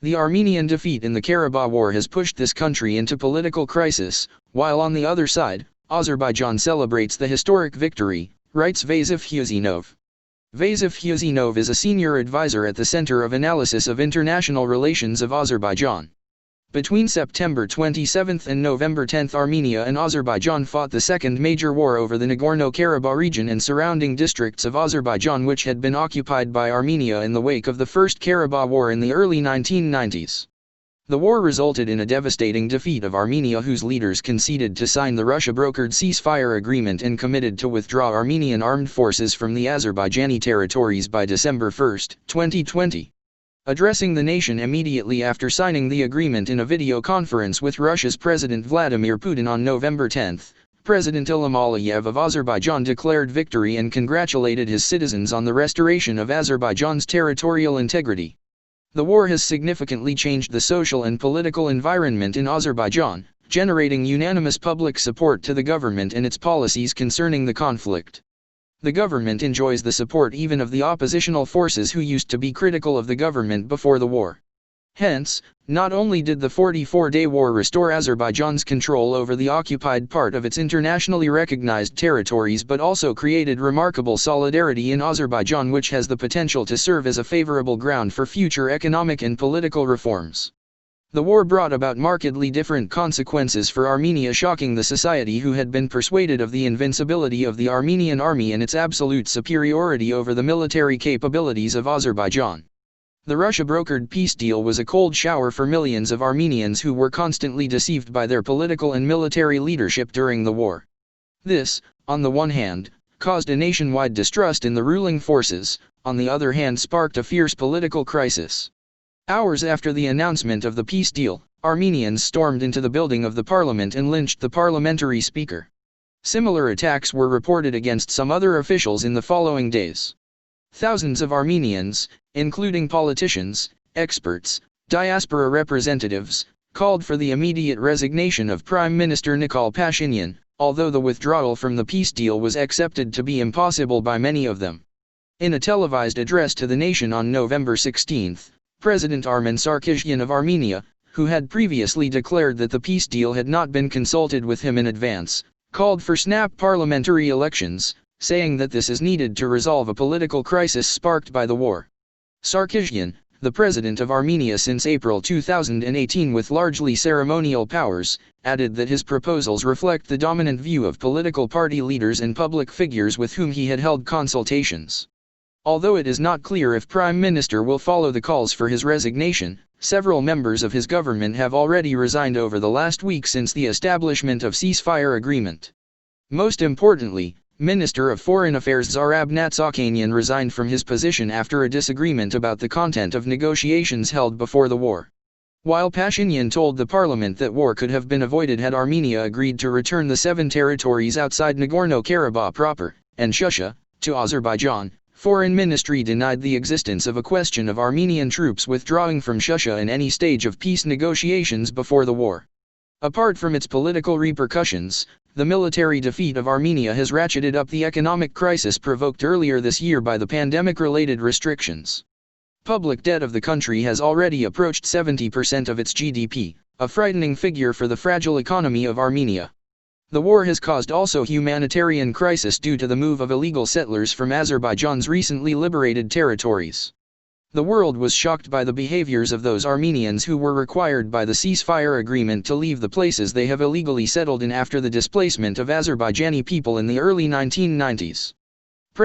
The Armenian defeat in the Karabakh War has pushed this country into political crisis, while on the other side, Azerbaijan celebrates the historic victory, writes Vasif Huseynov. Vasif Huseynov is a senior advisor at the Center of Analysis of International Relations of Azerbaijan. Between September 27 and November 10, Armenia and Azerbaijan fought the second major war over the Nagorno-Karabakh region and surrounding districts of Azerbaijan, which had been occupied by Armenia in the wake of the First Karabakh War in the early 1990s. The war resulted in a devastating defeat of Armenia, whose leaders conceded to sign the Russia-brokered ceasefire agreement and committed to withdraw Armenian armed forces from the Azerbaijani territories by December 1, 2020. Addressing the nation immediately after signing the agreement in a video conference with Russia's President Vladimir Putin on November 10, President Ilham Aliyev of Azerbaijan declared victory and congratulated his citizens on the restoration of Azerbaijan's territorial integrity. The war has significantly changed the social and political environment in Azerbaijan, generating unanimous public support to the government and its policies concerning the conflict. The government enjoys the support even of the oppositional forces who used to be critical of the government before the war. Hence, not only did the 44-day war restore Azerbaijan's control over the occupied part of its internationally recognized territories, but also created remarkable solidarity in Azerbaijan, which has the potential to serve as a favorable ground for future economic and political reforms. The war brought about markedly different consequences for Armenia, shocking the society who had been persuaded of the invincibility of the Armenian army and its absolute superiority over the military capabilities of Azerbaijan. The Russia-brokered peace deal was a cold shower for millions of Armenians who were constantly deceived by their political and military leadership during the war. This, on the one hand, caused a nationwide distrust in the ruling forces, on the other hand sparked a fierce political crisis. Hours after the announcement of the peace deal, Armenians stormed into the building of the parliament and lynched the parliamentary speaker. Similar attacks were reported against some other officials in the following days. Thousands of Armenians, including politicians, experts, diaspora representatives, called for the immediate resignation of Prime Minister Nikol Pashinyan, although the withdrawal from the peace deal was accepted to be impossible by many of them. In a televised address to the nation on November 16, President Armen Sarkisyan of Armenia, who had previously declared that the peace deal had not been consulted with him in advance, called for snap parliamentary elections, saying that this is needed to resolve a political crisis sparked by the war. Sarkisyan, the president of Armenia since April 2018 with largely ceremonial powers, added that his proposals reflect the dominant view of political party leaders and public figures with whom he had held consultations. Although it is not clear if Prime Minister will follow the calls for his resignation, several members of his government have already resigned over the last week since the establishment of ceasefire agreement. Most importantly, Minister of Foreign Affairs Zarab Natsakanyan resigned from his position after a disagreement about the content of negotiations held before the war. While Pashinyan told the parliament that war could have been avoided had Armenia agreed to return the 7 territories outside Nagorno-Karabakh proper, and Shusha, to Azerbaijan, Foreign Ministry denied the existence of a question of Armenian troops withdrawing from Shusha in any stage of peace negotiations before the war. Apart from its political repercussions, the military defeat of Armenia has ratcheted up the economic crisis provoked earlier this year by the pandemic-related restrictions. Public debt of the country has already approached 70% of its GDP, a frightening figure for the fragile economy of Armenia. The war has caused also humanitarian crisis due to the move of illegal settlers from Azerbaijan's recently liberated territories. The world was shocked by the behaviors of those Armenians who were required by the ceasefire agreement to leave the places they have illegally settled in after the displacement of Azerbaijani people in the early 1990s.